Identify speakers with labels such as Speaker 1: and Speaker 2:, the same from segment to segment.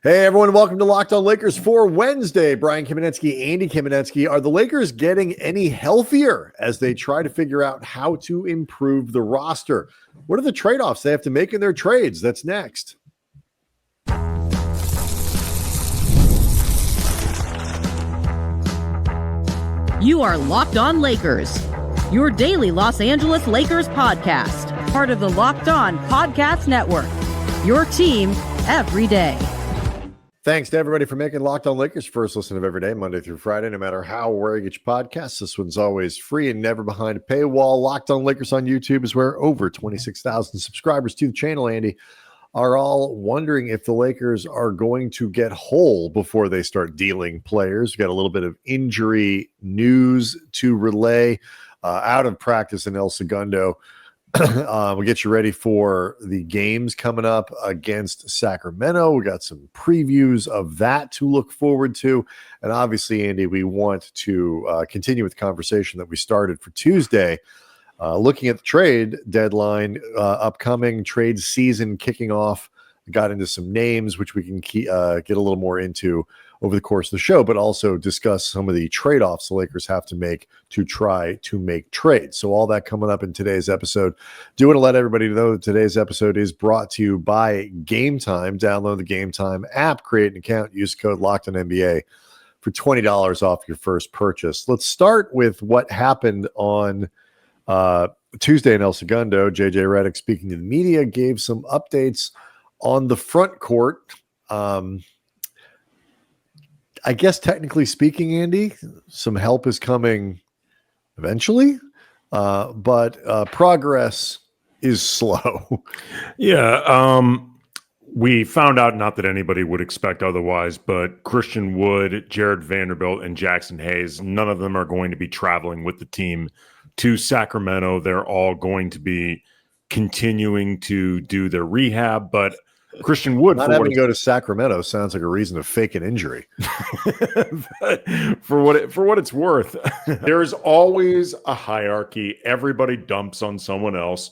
Speaker 1: Hey, everyone. Welcome to Locked On Lakers for Wednesday. Brian Kamenetsky, Andy Kamenetsky. Are the Lakers getting any healthier as they try to figure out how to improve the roster? What are the trade-offs they have to make in their trades? That's next.
Speaker 2: You are Locked On Lakers, your daily Los Angeles Lakers podcast, part of the Locked On Podcast Network, your team every day.
Speaker 1: Thanks to everybody for making Locked On Lakers first listen of every day, Monday through Friday, no matter how or where you get your podcasts. This one's always free and never behind a paywall. Locked On Lakers on YouTube is where over 26,000 subscribers to the channel, Andy, are all wondering if the Lakers are going to get whole before they start dealing players. We got a little bit of injury news to relay out of practice in El Segundo. We'll get you ready for the games coming up against Sacramento. We got some previews of that to look forward to. And obviously, Andy, we want to continue with the conversation that we started for Tuesday, looking at the trade deadline, upcoming trade season kicking off. Got into some names, which we can get a little more into over the course of the show, but also discuss some of the trade-offs the Lakers have to make to try to make trades. So all that coming up in today's episode. Do want to let everybody know that today's episode is brought to you by Game Time. Download the Game Time app, create an account, use code LOCKEDONNBA for $20 off your first purchase. Let's start with what happened on Tuesday in El Segundo. JJ Redick, speaking to the media, gave some updates on the front court. I guess technically speaking, Andy, some help is coming eventually, but progress is slow.
Speaker 3: Yeah. We found out, not that anybody would expect otherwise, but Christian Wood, Jared Vanderbilt, and Jackson Hayes, none of them are going to be traveling with the team to Sacramento. They're all going to be continuing to do their rehab, but Christian Wood,
Speaker 1: not having to go to Sacramento sounds like a reason to fake an injury.
Speaker 3: for what it's worth, there's always a hierarchy. Everybody dumps on someone else.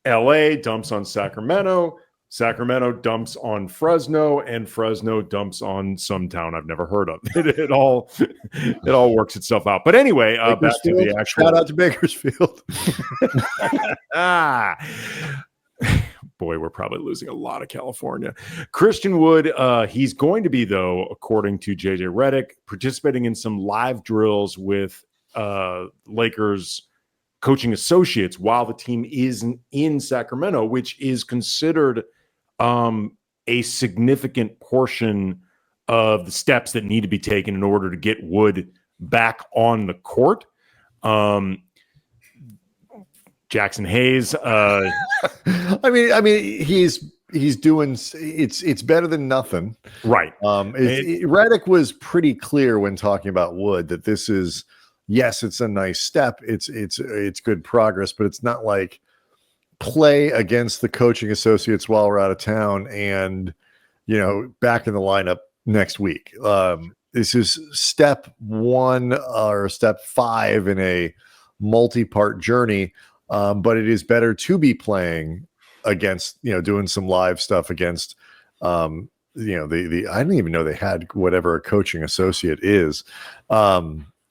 Speaker 3: LA dumps on Sacramento. Sacramento dumps on Fresno, and Fresno dumps on some town I've never heard of. It all works itself out. But anyway, back to the actual.
Speaker 1: Shout out to Bakersfield.
Speaker 3: Boy, we're probably losing a lot of California. Christian Wood, he's going to be, though, according to JJ Redick, participating in some live drills with Lakers coaching associates while the team is in Sacramento, which is considered a significant portion of the steps that need to be taken in order to get Wood back on the court. Jackson Hayes. I
Speaker 1: mean, he's doing. It's better than nothing,
Speaker 3: right?
Speaker 1: Redick was pretty clear when talking about Wood that this is, yes, it's a nice step. It's good progress, but it's not like play against the coaching associates while we're out of town and back in the lineup next week. This is step 1 or step 5 in a multi-part journey. But it is better to be playing against, doing some live stuff against, the I didn't even know they had whatever a coaching associate is,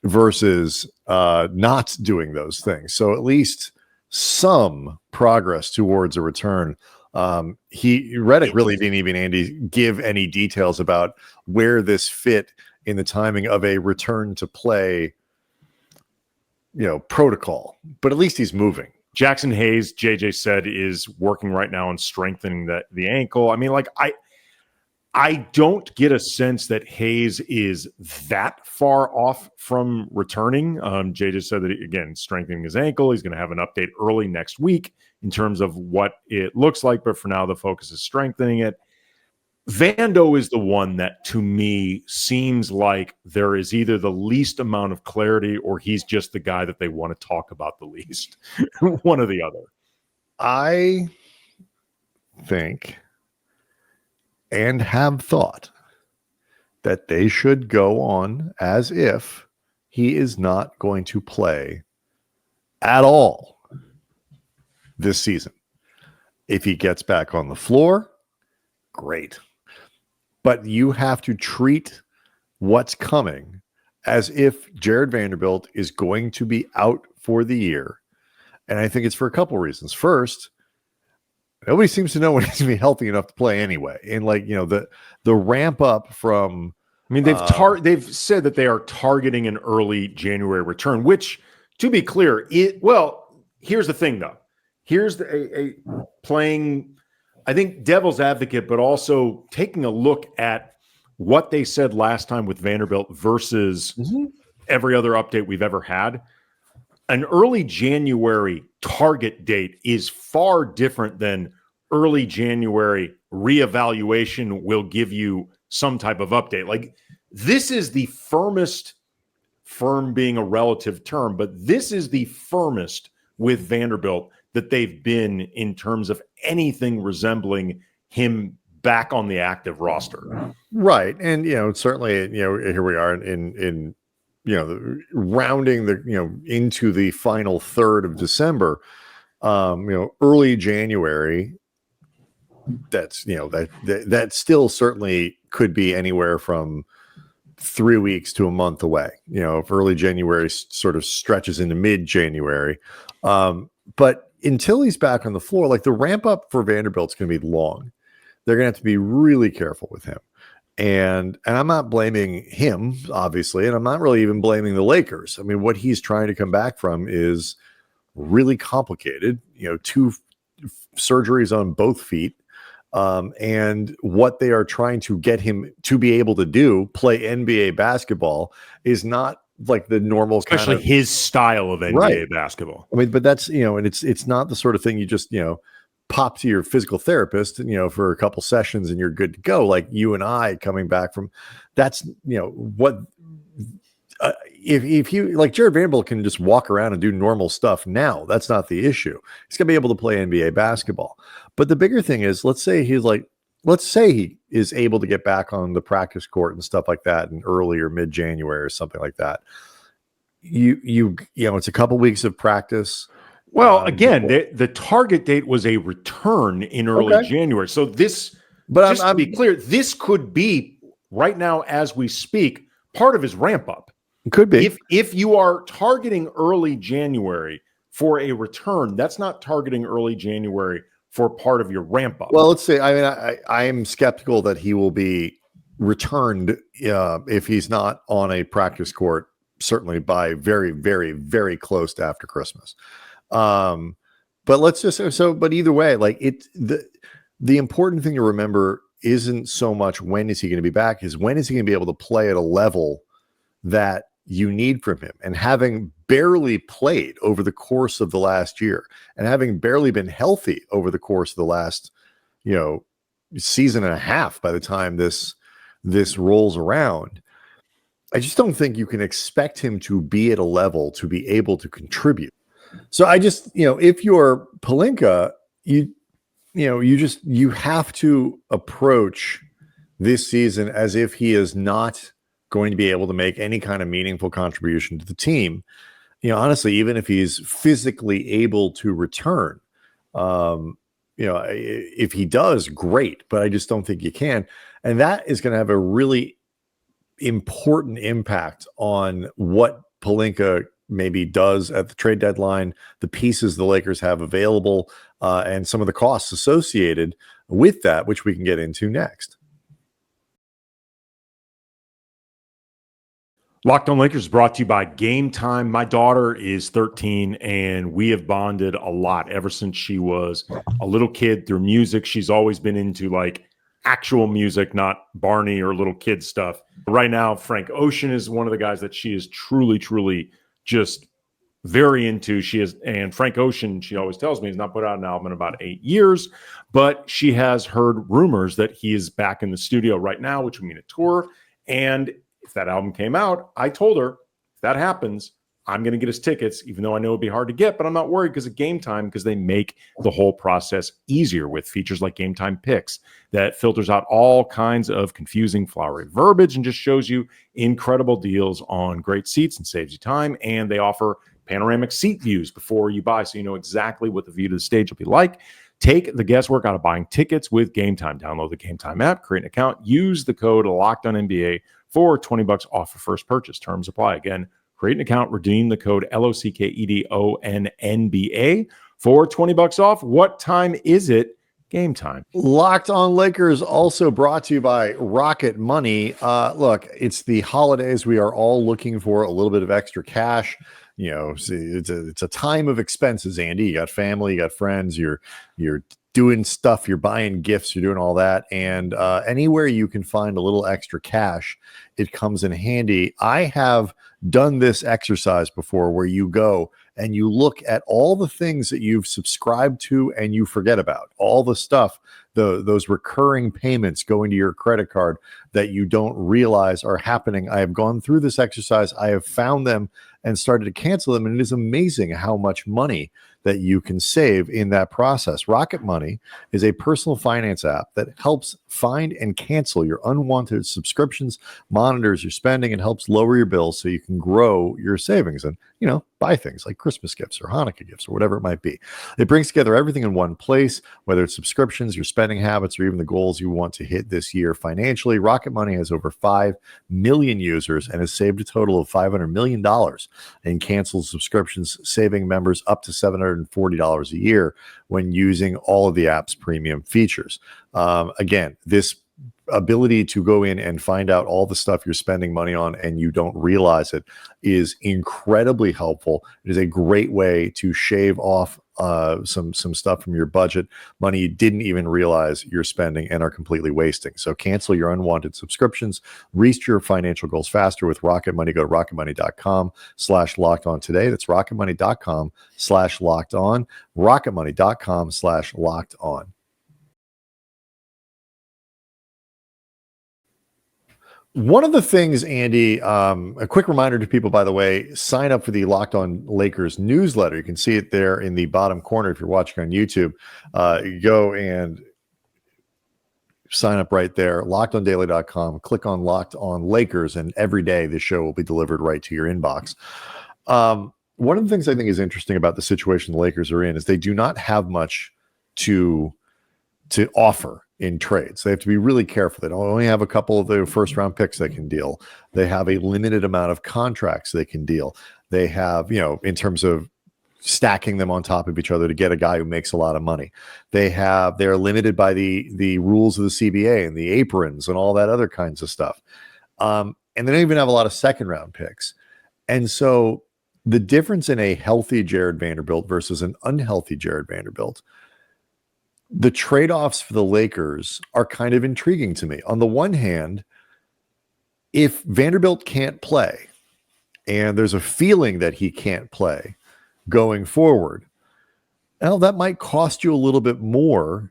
Speaker 1: versus not doing those things. So at least some progress towards a return. Redick really didn't even, Andy, give any details about where this fit in the timing of a return to play protocol, but at least he's moving.
Speaker 3: Jackson Hayes, JJ said, is working right now on strengthening the ankle. I mean, I don't get a sense that Hayes is that far off from returning. JJ said that, again, strengthening his ankle. He's going to have an update early next week in terms of what it looks like, but for now the focus is strengthening it. Vando is the one that, to me, seems like there is either the least amount of clarity or he's just the guy that they want to talk about the least. One or the other.
Speaker 1: I think and have thought that they should go on as if he is not going to play at all this season. If he gets back on the floor, great. but you have to treat what's coming as if Jared Vanderbilt is going to be out for the year. And I think it's for a couple reasons. First, nobody seems to know when he's going to be healthy enough to play anyway. And the ramp up from,
Speaker 3: I mean, they've said that they are targeting an early January return, which, to be clear, here's the thing though. Here's a playing, I think, devil's advocate, but also taking a look at what they said last time with Vanderbilt versus every other update we've ever had. An early January target date is far different than early January reevaluation will give you some type of update. Like, this is the firmest, firm being a relative term, but this is the firmest with Vanderbilt that they've been in terms of anything resembling him back on the active roster.
Speaker 1: Right. And, certainly, here we are in rounding into the final third of December, early January, that still certainly could be anywhere from 3 weeks to a month away. If early January sort of stretches into mid-January. But until he's back on the floor, like, the ramp up for Vanderbilt's going to be long. They're going to have to be really careful with him. And I'm not blaming him, obviously, and I'm not really even blaming the Lakers. I mean, what he's trying to come back from is really complicated, 2 surgeries on both feet. And what they are trying to get him to be able to do, play NBA basketball, is not like the normal
Speaker 3: especially his style of NBA basketball.
Speaker 1: I mean, but that's, and it's not the sort of thing you just, pop to your physical therapist, for a couple sessions and you're good to go. Like you and I coming back from, that's, what, if you, like, Jared Vanderbilt can just walk around and do normal stuff now. That's not the issue. He's going to be able to play NBA basketball. But the bigger thing is, let's say he is able to get back on the practice court and stuff like that in early or mid-January or something like that. It's a couple weeks of practice.
Speaker 3: Well, again, the target date was a return in early January. So this, but just to be clear, this could be right now as we speak, part of his ramp up.
Speaker 1: It could be.
Speaker 3: If you are targeting early January for a return, that's not targeting early January for part of your ramp up.
Speaker 1: Well, let's say, I am skeptical that he will be returned if he's not on a practice court, certainly by very, very, very close to after Christmas. But let's just, but either way, like, the important thing to remember isn't so much when is he going to be back, is when is he going to be able to play at a level that you need from him. And having barely played over the course of the last year, and having barely been healthy over the course of the last, season and a half, by the time this rolls around, I just don't think you can expect him to be at a level to be able to contribute. So I just, if you're Pelinka, you have to approach this season as if he is not going to be able to make any kind of meaningful contribution to the team. Honestly, even if he's physically able to return, if he does, great, but I just don't think you can. And that is going to have a really important impact on what Pelinka maybe does at the trade deadline, the pieces the Lakers have available, and some of the costs associated with that, which we can get into next.
Speaker 3: Locked on Lakers is brought to you by Game Time. My daughter is 13, and we have bonded a lot ever since she was a little kid through music. She's always been into, like, actual music, not Barney or little kid stuff. Right now, Frank Ocean is one of the guys that she is truly, truly just very into. And Frank Ocean, she always tells me, he's not put out an album in about 8 years, but she has heard rumors that he is back in the studio right now, which would mean a tour. And if that album came out, I told her, if that happens, I'm going to get his tickets, even though I know it'd be hard to get, but I'm not worried because of Game Time, because they make the whole process easier with features like Game Time Picks that filters out all kinds of confusing, flowery verbiage and just shows you incredible deals on great seats and saves you time. And they offer panoramic seat views before you buy, so you know exactly what the view to the stage will be like. Take the guesswork out of buying tickets with Game Time. Download the Game Time app, create an account, use the code LOCKEDONNBA for $20 off your first purchase. Terms apply. Again, create an account, redeem the code LOCKEDONNBA for $20 off. What time is it? Game Time.
Speaker 1: Locked On Lakers also brought to you by Rocket Money. Look, it's the holidays. We are all looking for a little bit of extra cash. You know, it's a time of expenses, Andy. You got family, you got friends, you're doing stuff, you're buying gifts, you're doing all that. And anywhere you can find a little extra cash, it comes in handy. I have done this exercise before where you go and you look at all the things that you've subscribed to and you forget about, all the stuff, those recurring payments going to your credit card that you don't realize are happening. I have gone through this exercise. I have found them and started to cancel them. And it is amazing how much money that you can save in that process. Rocket Money is a personal finance app that helps find and cancel your unwanted subscriptions, monitors your spending, and helps lower your bills so you can grow your savings and, you know, buy things like Christmas gifts or Hanukkah gifts or whatever it might be. It brings together everything in one place, whether it's subscriptions, your spending habits, or even the goals you want to hit this year financially. Rocket Money has over 5 million users and has saved a total of $500 million in canceled subscriptions, saving members up to $740 a year when using all of the app's premium features. Again, this ability to go in and find out all the stuff you're spending money on and you don't realize it is incredibly helpful. It is a great way to shave off some stuff from your budget, money you didn't even realize you're spending and are completely wasting. So cancel your unwanted subscriptions, reach your financial goals faster with Rocket Money. Go to rocketmoney.com/lockedon today. That's rocketmoney.com/lockedon, rocketmoney.com/lockedon. One of the things, Andy, a quick reminder to people, by the way, sign up for the Locked On Lakers newsletter. You can see it there in the bottom corner if you're watching on YouTube. You go and sign up right there, lockedondaily.com. Click on Locked On Lakers, and every day this show will be delivered right to your inbox. One of the things I think is interesting about the situation the Lakers are in is they do not have much to offer in trades. They have to be really careful. They don't only have a couple of the first round picks they can deal. They have a limited amount of contracts they can deal. They have, you know, in terms of stacking them on top of each other to get a guy who makes a lot of money. They're limited by the rules of the CBA and the aprons and all that other kinds of stuff. And they don't even have a lot of second round picks. And so the difference in a healthy Jared Vanderbilt versus an unhealthy Jared Vanderbilt, the trade-offs for the Lakers are kind of intriguing to me. On the one hand, if Vanderbilt can't play, and there's a feeling that he can't play going forward, well, that might cost you a little bit more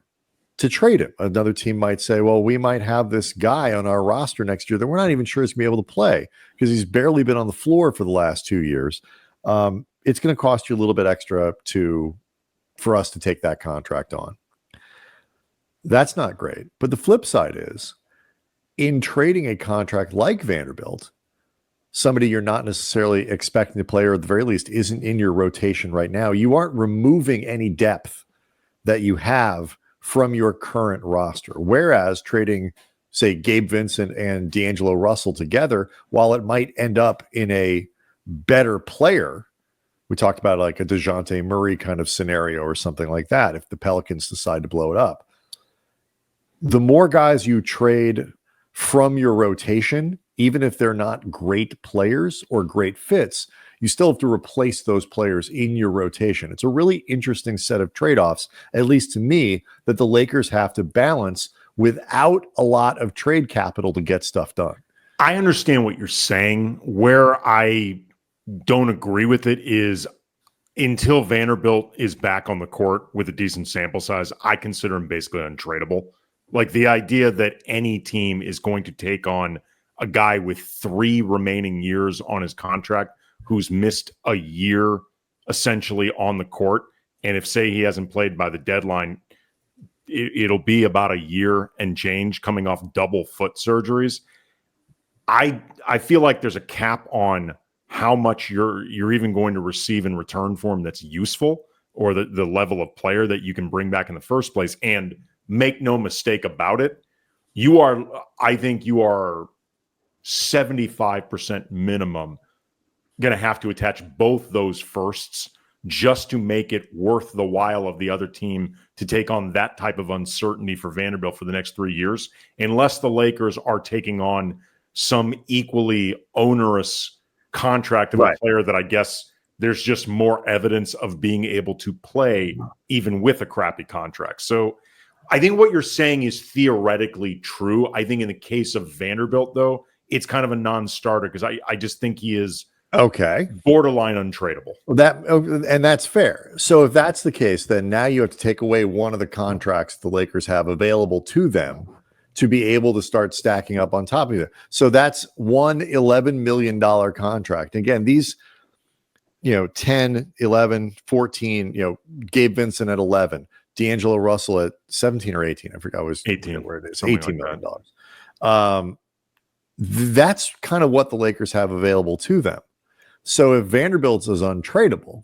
Speaker 1: to trade him. Another team might say, well, we might have this guy on our roster next year that we're not even sure is going to be able to play because he's barely been on the floor for the last 2 years. It's going to cost you a little bit extra for us to take that contract on. That's not great. But the flip side is, in trading a contract like Vanderbilt, somebody you're not necessarily expecting to play, or at the very least isn't in your rotation right now, you aren't removing any depth that you have from your current roster. Whereas trading, say, Gabe Vincent and D'Angelo Russell together, while it might end up in a better player, we talked about like a DeJounte Murray kind of scenario or something like that, if the Pelicans decide to blow it up. The more guys you trade from your rotation, even if they're not great players or great fits, you still have to replace those players in your rotation. It's a really interesting set of trade-offs, at least to me, that the Lakers have to balance without a lot of trade capital to get stuff done.
Speaker 3: I understand what you're saying. Where I don't agree with it is, until Vanderbilt is back on the court with a decent sample size, I consider him basically untradeable. Like, the idea that any team is going to take on a guy with 3 remaining years on his contract who's missed a year essentially on the court, and if, say, he hasn't played by the deadline, it'll be about a year and change coming off double foot surgeries. I feel like there's a cap on how much you're even going to receive in return for him that's useful, or the level of player that you can bring back in the first place. And make no mistake about it, I think you are 75% minimum going to have to attach both those firsts just to make it worth the while of the other team to take on that type of uncertainty for Vanderbilt for the next 3 years, unless the Lakers are taking on some equally onerous contract of a player that I guess there's just more evidence of being able to play even with a crappy contract. So I think what you're saying is theoretically true. I think in the case of Vanderbilt, though, it's kind of a non-starter because I just think he is borderline untradeable.
Speaker 1: And that's fair. So if that's the case, then now you have to take away one of the contracts the Lakers have available to them to be able to start stacking up on top of it. So that's one $11 million contract. Again, these, 10, 11, 14, Gabe Vincent at 11, D'Angelo Russell at 17 or 18. I forgot, it was
Speaker 3: 18
Speaker 1: where it is.
Speaker 3: $18
Speaker 1: million. That's kind of what the Lakers have available to them. So if Vanderbilt is untradeable,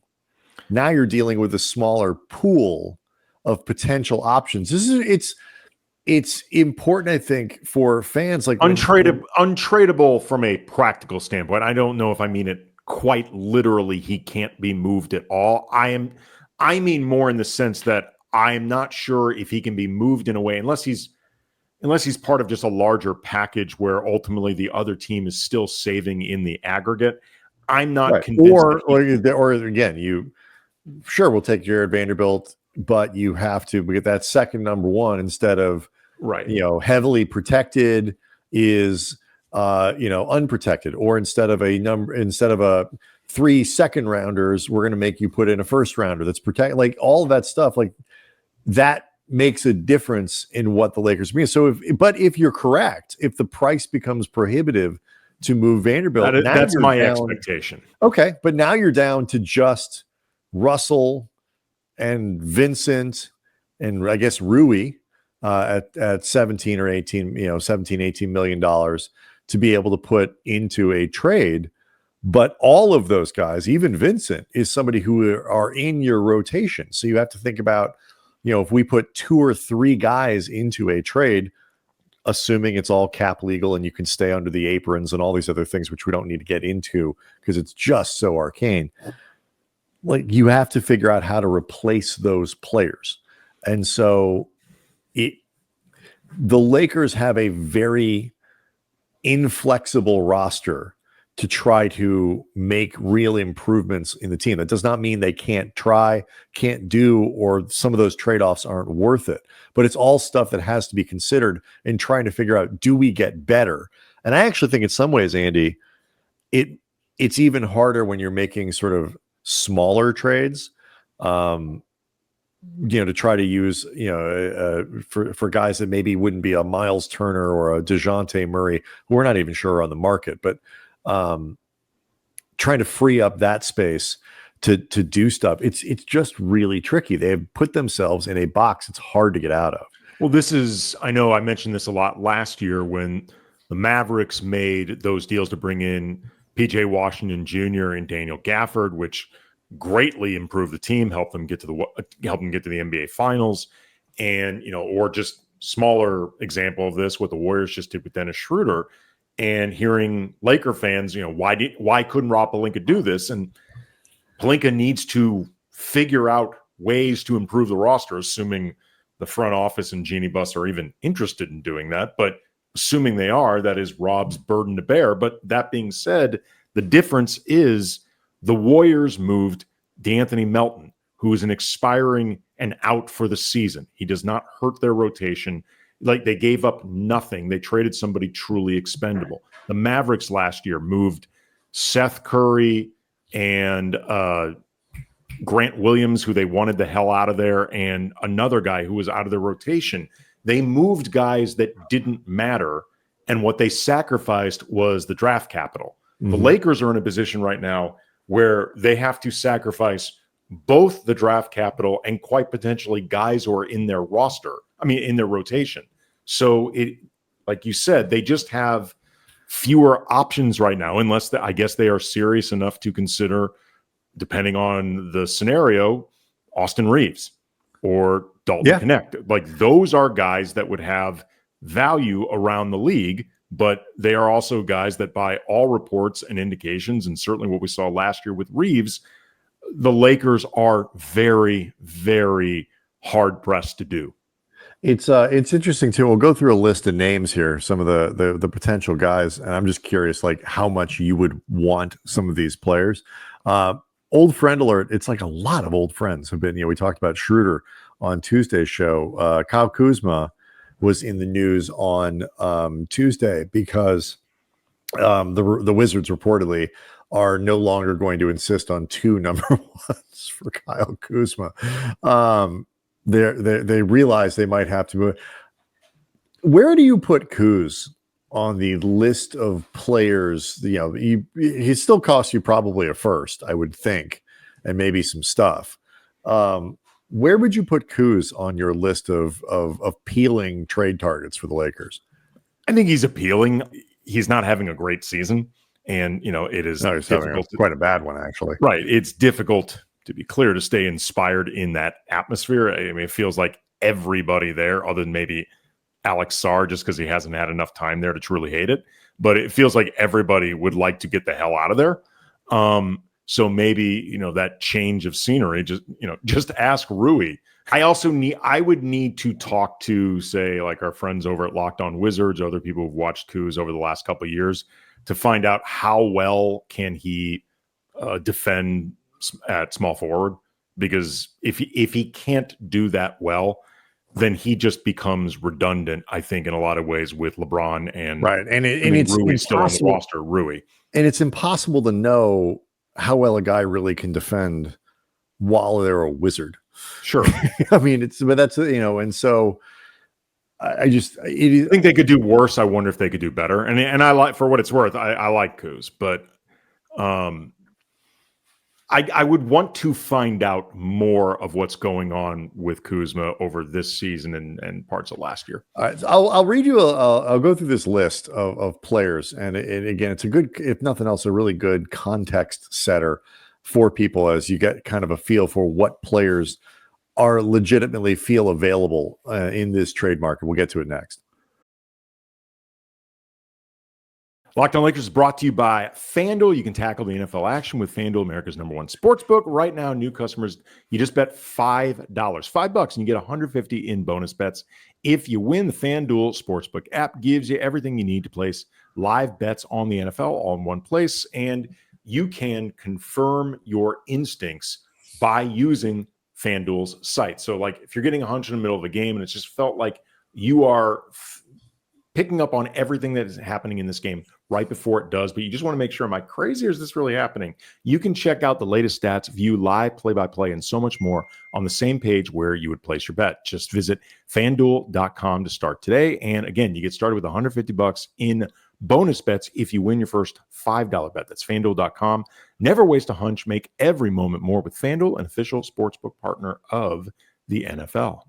Speaker 1: now you're dealing with a smaller pool of potential options. It's important, I think, for fans like
Speaker 3: untradeable from a practical standpoint. I don't know if I mean it quite literally. He can't be moved at all. I mean more in the sense that I'm not sure if he can be moved in a way unless he's part of just a larger package where ultimately the other team is still saving in the aggregate. I'm not convinced.
Speaker 1: Or again, we'll take Jared Vanderbilt, but you have to get that second number one instead of heavily protected is unprotected, or instead of a 3 second rounders, we're going to make you put in a first rounder that's protected. Like all of that stuff, like that makes a difference in what the Lakers mean. So if you're correct, if the price becomes prohibitive to move Vanderbilt,
Speaker 3: that's my expectation.
Speaker 1: Okay, but now you're down to just Russell and Vincent and I guess Rui at 17 or 18, 17, 18 million dollars to be able to put into a trade. But all of those guys, even Vincent, is somebody who are in your rotation. So you have to think about, if we put 2 or 3 guys into a trade, assuming it's all cap legal and you can stay under the aprons and all these other things, which we don't need to get into because it's just so arcane. Like you have to figure out how to replace those players. And so the Lakers have a very inflexible roster to try to make real improvements in the team. That does not mean they can't try, can't do, or some of those trade-offs aren't worth it. But it's all stuff that has to be considered in trying to figure out, do we get better? And I actually think in some ways, Andy, it's even harder when you're making sort of smaller trades, to try to use, for guys that maybe wouldn't be a Miles Turner or a DeJounte Murray, who we're not even sure are on the market, but trying to free up that space to do stuff. It's just really tricky. They have put themselves in a box it's hard to get out of.
Speaker 3: Well, I know I mentioned this a lot last year when the Mavericks made those deals to bring in PJ Washington Jr. and Daniel Gafford, which greatly improved the team, helped them get to the NBA Finals, and or just smaller example of this, what the Warriors just did with Dennis Schroeder. And hearing Laker fans, why couldn't Rob Pelinka do this? And Pelinka needs to figure out ways to improve the roster, assuming the front office and Jeannie Buss are even interested in doing that. But assuming they are, that is Rob's burden to bear. But that being said, the difference is the Warriors moved DeAnthony Melton, who is an expiring and out for the season. He does not hurt their rotation. Like they gave up nothing. They traded somebody truly expendable. The Mavericks last year moved Seth Curry and Grant Williams, who they wanted the hell out of there, and another guy who was out of their rotation. They moved guys that didn't matter, and what they sacrificed was the draft capital. Mm-hmm. The Lakers are in a position right now where they have to sacrifice both the draft capital and quite potentially guys who are in their roster. In their rotation. So like you said, they just have fewer options right now, unless I guess they are serious enough to consider, depending on the scenario, Austin Reaves or Dalton Knecht. Like those are guys that would have value around the league, but they are also guys that by all reports and indications, and certainly what we saw last year with Reaves, the Lakers are very, very hard pressed to do.
Speaker 1: It's interesting too. We'll go through a list of names here, some of the potential guys, and I'm just curious, like how much you would want some of these players. Old friend alert! It's like a lot of old friends have been. We talked about Schroeder on Tuesday's show. Kyle Kuzma was in the news on Tuesday because the Wizards reportedly are no longer going to insist on 2 number ones for Kyle Kuzma. They realize they might have to move. Where do you put Kuz on the list of players? He still costs you probably a first, I would think, and maybe some stuff. Where would you put Kuz on your list of appealing trade targets for the Lakers?
Speaker 3: I think he's appealing. He's not having a great season, and it is difficult.
Speaker 1: Quite a bad one, actually.
Speaker 3: Right, it's difficult, to be clear, to stay inspired in that atmosphere. I mean, it feels like everybody there, other than maybe Alex Sarr, just because he hasn't had enough time there to truly hate it. But it feels like everybody would like to get the hell out of there. So maybe, that change of scenery, just ask Rui. I would need to talk to, say, like our friends over at Locked On Wizards, other people who've watched Kuz over the last couple of years, to find out how well can he defend at small forward. Because if he can't do that well, then he just becomes redundant, I think, in a lot of ways with LeBron and
Speaker 1: right. And it's
Speaker 3: Rui's still on the roster. Rui, and
Speaker 1: it's impossible to know how well a guy really can defend while they're a Wizard.
Speaker 3: Sure.
Speaker 1: I mean, and so I
Speaker 3: think they could do worse. I wonder if they could do better. And I like, for what it's worth, I like Kuz, but I would want to find out more of what's going on with Kuzma over this season and parts of last year.
Speaker 1: All right, I'll read you. I'll go through this list of players, and again, it's a good, if nothing else, a really good context setter for people as you get kind of a feel for what players are legitimately feel available in this trade market. We'll get to it next.
Speaker 3: Locked On Lakers is brought to you by FanDuel. You can tackle the NFL action with FanDuel, America's #1 sportsbook. Right now, new customers, you just bet $5, $5, and you get $150 in bonus bets. If you win, the FanDuel Sportsbook app gives you everything you need to place live bets on the NFL all in one place, and you can confirm your instincts by using FanDuel's site. So, like, if you're getting a hunch in the middle of a game and it's just felt like you are picking up on everything that is happening in this game right before it does, but you just want to make sure, am I crazy or is this really happening? You can check out the latest stats, view live play-by-play, and so much more on the same page where you would place your bet. Just visit FanDuel.com to start today. And again, you get started with $150 in bonus bets if you win your first $5 bet. That's FanDuel.com. Never waste a hunch. Make every moment more with FanDuel, an official sportsbook partner of the NFL.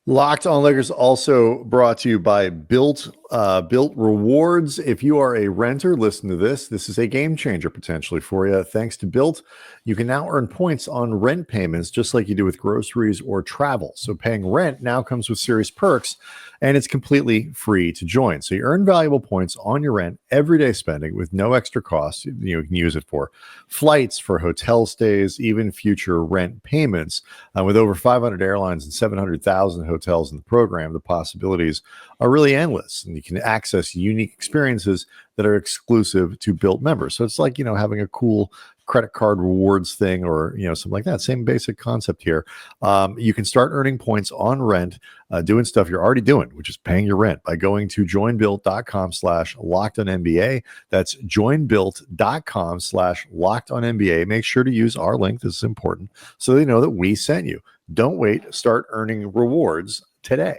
Speaker 1: Locked On Lakers also brought to you by Built Rewards. If you are a renter, listen to this. This is a game changer potentially for you. Thanks to Built, you can now earn points on rent payments just like you do with groceries or travel. So paying rent now comes with serious perks, and it's completely free to join. So you earn valuable points on your rent, everyday spending with no extra cost. You can use it for flights, for hotel stays, even future rent payments. With over 500 airlines and 700,000 hotels in the program, the possibilities are really endless, and you can access unique experiences that are exclusive to Built members. So it's like, having a cool credit card rewards thing or, something like that. Same basic concept here. You can start earning points on rent, doing stuff you're already doing, which is paying your rent, by going to joinbuilt.com/lockedonnba. That's joinbuilt.com/lockedonnba. Make sure to use our link. This is important, so they know that we sent you. Don't wait. Start earning rewards today.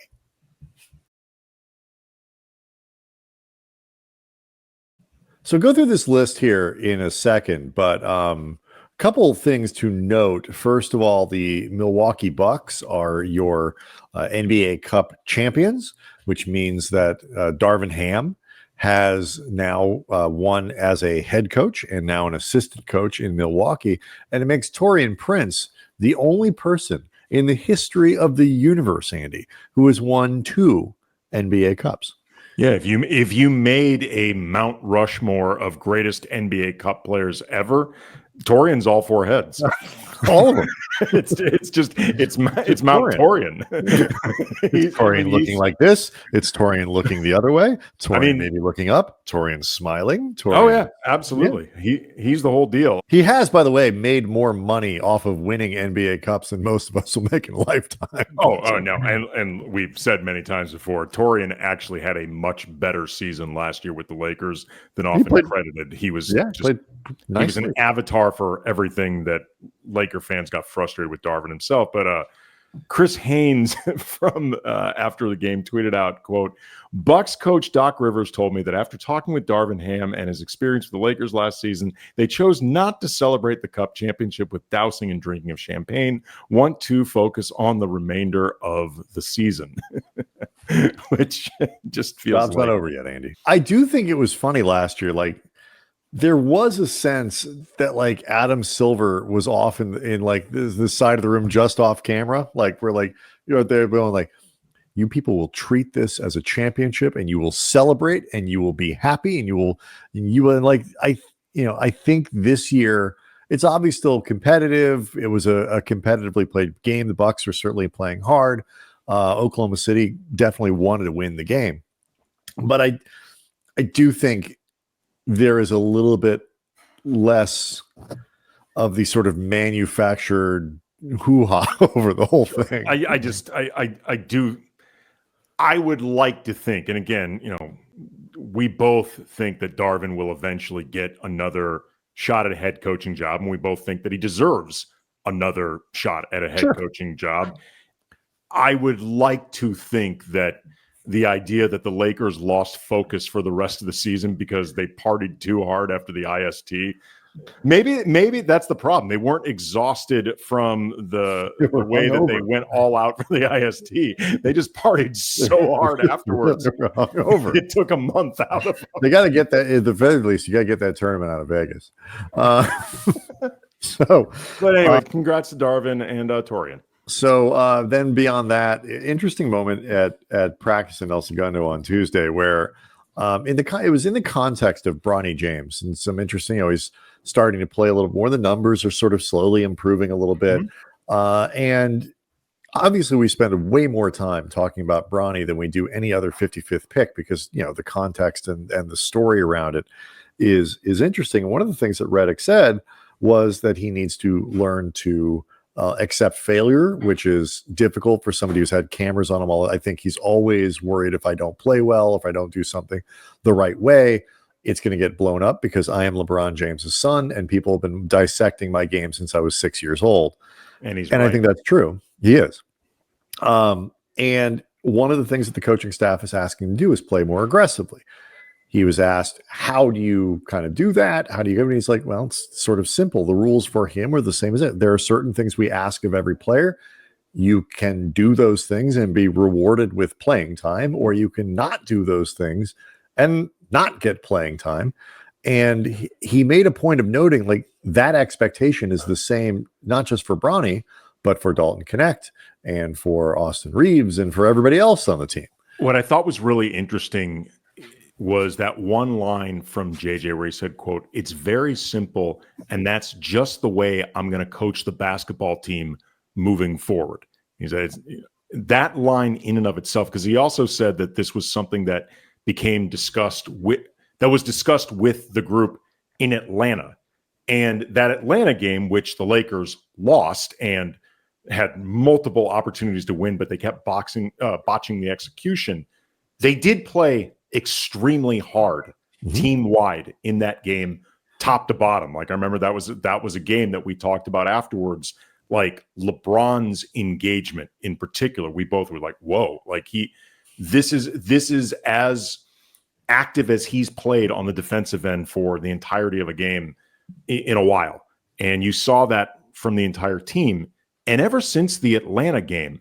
Speaker 1: So go through this list here in a second, but a couple of things to note. First of all, the Milwaukee Bucks are your NBA Cup champions, which means that Darvin Ham has now won as a head coach and now an assistant coach in Milwaukee, and it makes Taurean Prince the only person in the history of the universe, Andy, who has won 2 NBA Cups.
Speaker 3: Yeah, if you made a Mount Rushmore of greatest NBA Cup players ever, Torian's all 4 heads.
Speaker 1: All of them.
Speaker 3: it's Mount Torian.
Speaker 1: Torian looking like this. It's Torian looking the other way. Torian maybe looking up. Torian smiling. Torian,
Speaker 3: oh yeah, absolutely. Yeah. He's the whole deal.
Speaker 1: He has, by the way, made more money off of winning NBA Cups than most of us will make in a lifetime.
Speaker 3: Oh no, and we've said many times before, Torian actually had a much better season last year with the Lakers than often credited. He was he was an avatar for everything that Laker fans got frustrated with Darvin himself. But Chris Haynes from after the game tweeted out, quote, Bucks coach Doc Rivers told me that after talking with Darvin Ham and his experience with the Lakers last season, they chose not to celebrate the Cup championship with dousing and drinking of champagne, want to focus on the remainder of the season. Which just feels
Speaker 1: Job's not over yet, Andy. I do think it was funny last year, like, there was a sense that like Adam Silver was off in like this side of the room, just off camera. Like we're like, they're going like, you people will treat this as a championship and you will celebrate and you will be happy and you will like, I think this year it's obviously still competitive. It was a competitively played game. The Bucks are certainly playing hard. Oklahoma City definitely wanted to win the game, but I do think there is a little bit less of the sort of manufactured hoo-ha over the whole thing.
Speaker 3: I would like to think, and again, we both think that Darvin will eventually get another shot at a head coaching job, and we both think that he deserves another shot at a head coaching job. I would like to think that the idea that the Lakers lost focus for the rest of the season because they partied too hard after the IST. Maybe that's the problem. They weren't exhausted from the way that they went all out for the IST. They just partied so hard afterwards. It took a month out of them.
Speaker 1: They got to get that, at the very least, you got to get that tournament out of Vegas.
Speaker 3: But anyway, congrats to Darvin and Torian.
Speaker 1: So then beyond that, interesting moment at practice in El Segundo on Tuesday where it was in the context of Bronny James and some interesting, he's starting to play a little more. The numbers are sort of slowly improving a little bit. And obviously we spend way more time talking about Bronny than we do any other 55th pick because, the context and the story around it is interesting. And one of the things that Redick said was that he needs to learn to accept failure, which is difficult for somebody who's had cameras on him all. I think he's always worried if I don't play well, if I don't do something the right way, it's going to get blown up because I am LeBron James's son and people have been dissecting my game since I was 6 years old.
Speaker 3: And
Speaker 1: I think that's true. He is. And one of the things that the coaching staff is asking him to do is play more aggressively. He was asked, how do you kind of do that? How do you go? And he's like, well, it's sort of simple. The rules for him are the same as it. There are certain things we ask of every player. You can do those things and be rewarded with playing time, or you can not do those things and not get playing time. And he made a point of noting like that expectation is the same, not just for Bronny, but for Dalton Knecht and for Austin Reaves and for everybody else on the team.
Speaker 3: What I thought was really interesting was that one line from JJ where he said, quote, it's very simple, and that's just the way I'm going to coach the basketball team moving forward. He said that line in and of itself, because he also said that this was something that became discussed with the group in Atlanta. And that Atlanta game, which the Lakers lost and had multiple opportunities to win, but they kept botching the execution. They did play extremely hard team wide in that game, top to bottom. Like I remember that was a game that we talked about afterwards, like LeBron's engagement in particular. We both were like, whoa, like this is as active as he's played on the defensive end for the entirety of a game in a while. And you saw that from the entire team. And ever since the Atlanta game,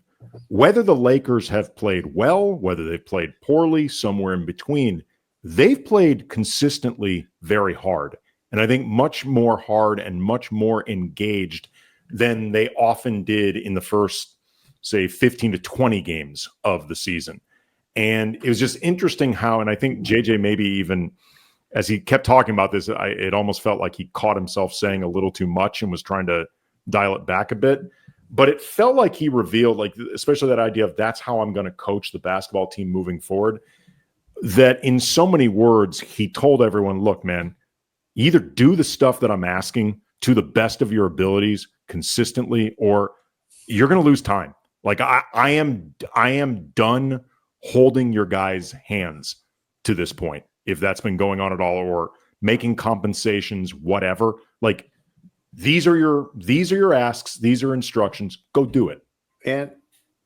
Speaker 3: whether the Lakers have played well, whether they've played poorly, somewhere in between, they've played consistently very hard. And I think much more hard and much more engaged than they often did in the first, say, 15 to 20 games of the season. And it was just interesting how, and I think JJ maybe even, as he kept talking about this, it almost felt like he caught himself saying a little too much and was trying to dial it back a bit. But it felt like he revealed, like, especially that idea of that's how I'm going to coach the basketball team moving forward, that in so many words, he told everyone, look, man, either do the stuff that I'm asking to the best of your abilities consistently, or you're going to lose time. Like I am done holding your guys' hands to this point, if that's been going on at all, or making compensations, whatever. Like, these are your asks, these are instructions, go do it.
Speaker 1: And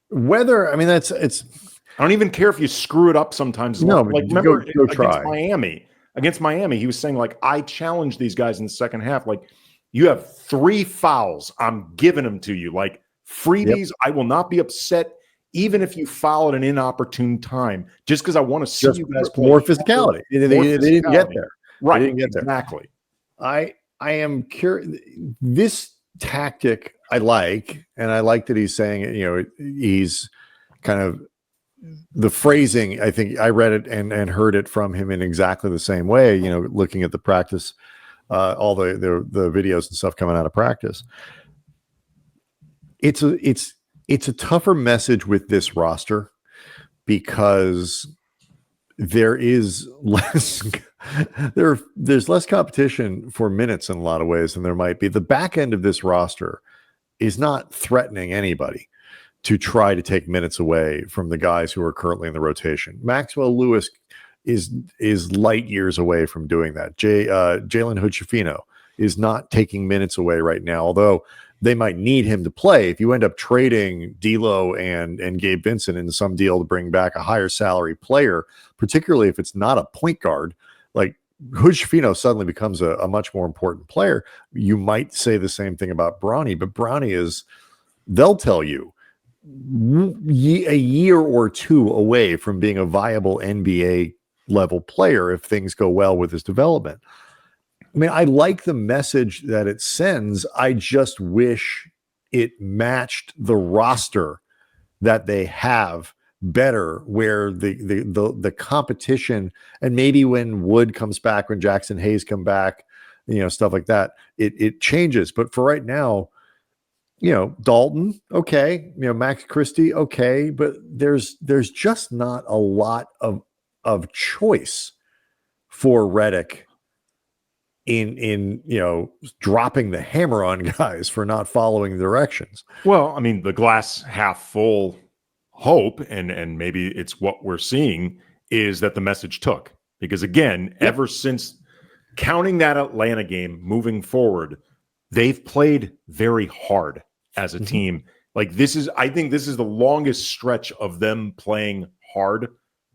Speaker 1: whether, I mean, it's,
Speaker 3: I don't even care if you screw it up sometimes.
Speaker 1: No,
Speaker 3: like,
Speaker 1: remember
Speaker 3: go
Speaker 1: try.
Speaker 3: Against Miami, he was saying, like, I challenged these guys in the second half. Like, you have 3 fouls, I'm giving them to you. Like, freebies, I will not be upset even if you foul at an inopportune time, just because I want to see you guys play
Speaker 1: more physicality. They didn't get there.
Speaker 3: Right,
Speaker 1: they didn't get
Speaker 3: exactly.
Speaker 1: There. I am curious. This tactic I like, and I like that he's saying, you know, he's kind of the phrasing. I think I read it and heard it from him in exactly the same way. You know, looking at the practice, all the videos and stuff coming out of practice. It's a tougher message with this roster because there is less there's less competition for minutes in a lot of ways than there might be. The back end of this roster is not threatening anybody to try to take minutes away from the guys who are currently in the rotation. Maxwell Lewis is light years away from doing that. Jalen Hood-Schifino is not taking minutes away right now, although they might need him to play. If you end up trading D'Lo and Gabe Vincent into some deal to bring back a higher salary player, particularly if it's not a point guard, like Hood-Schifino suddenly becomes a much more important player. You might say the same thing about Bronny, but Bronny is, they'll tell you, a year or two away from being a viable NBA level player if things go well with his development. I mean, I like the message that it sends. I just wish it matched the roster that they have better, where the competition, and maybe when Wood comes back, when Jackson Hayes come back, you know, stuff like that, it changes. But for right now, you know, Dalton, okay, you know, Max Christie, okay, but there's just not a lot of choice for Redick in you know, dropping the hammer on guys for not following directions.
Speaker 3: Well, I mean, the glass half full hope, and maybe it's what we're seeing, is that the message took. Because again, ever since counting that Atlanta game moving forward, they've played very hard as a team. Like, I think this is the longest stretch of them playing hard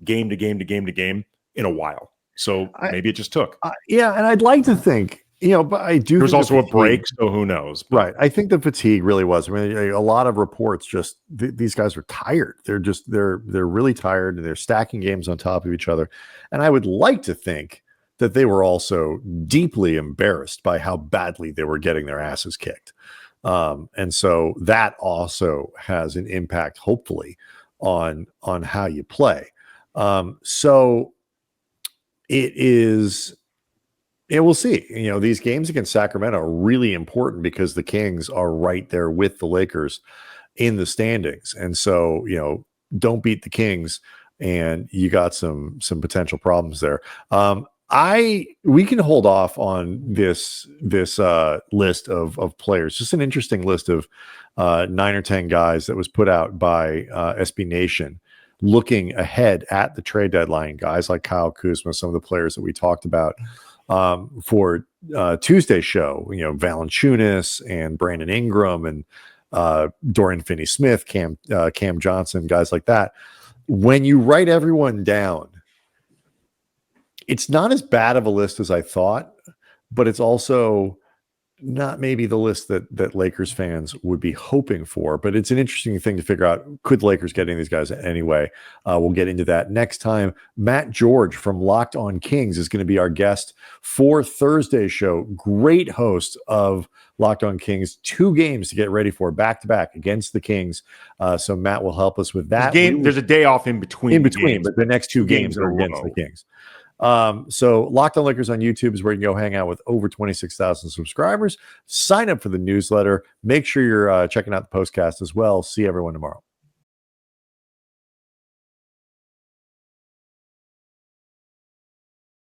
Speaker 3: game to game to game to game in a while. So maybe it just took.
Speaker 1: Yeah, and I'd like to think, you know, but I do.
Speaker 3: There's also a break, so who knows?
Speaker 1: Right. I think the fatigue really was. I mean, a lot of reports just these guys are tired. They're really tired, and they're stacking games on top of each other. And I would like to think that they were also deeply embarrassed by how badly they were getting their asses kicked. And so that also has an impact, hopefully, on how you play. So we'll see. You know, these games against Sacramento are really important because the Kings are right there with the Lakers in the standings. And so, you know, don't beat the Kings and you got some potential problems there. We can hold off on this list of players. Just an interesting list of 9 or 10 guys that was put out by SB Nation, looking ahead at the trade deadline. Guys like Kyle Kuzma, some of the players that we talked about for Tuesday's show. You know, Valanciunas and Brandon Ingram and Dorian Finney-Smith, Cam Johnson, guys like that. When you write everyone down, it's not as bad of a list as I thought, but it's also not maybe the list that Lakers fans would be hoping for, but it's an interesting thing to figure out. Could Lakers getting these guys anyway? We'll get into that next time. Matt George from Locked On Kings is going to be our guest for Thursday's show. Great host of Locked On Kings. 2 games to get ready for back-to-back against the Kings. So Matt will help us with that.
Speaker 3: There's a day off in between.
Speaker 1: But the next 2 games are against the Kings. So Locked On Lakers on YouTube is where you can go hang out with over 26,000 subscribers. Sign up for the newsletter. Make sure you're checking out the postcast as well. See everyone tomorrow.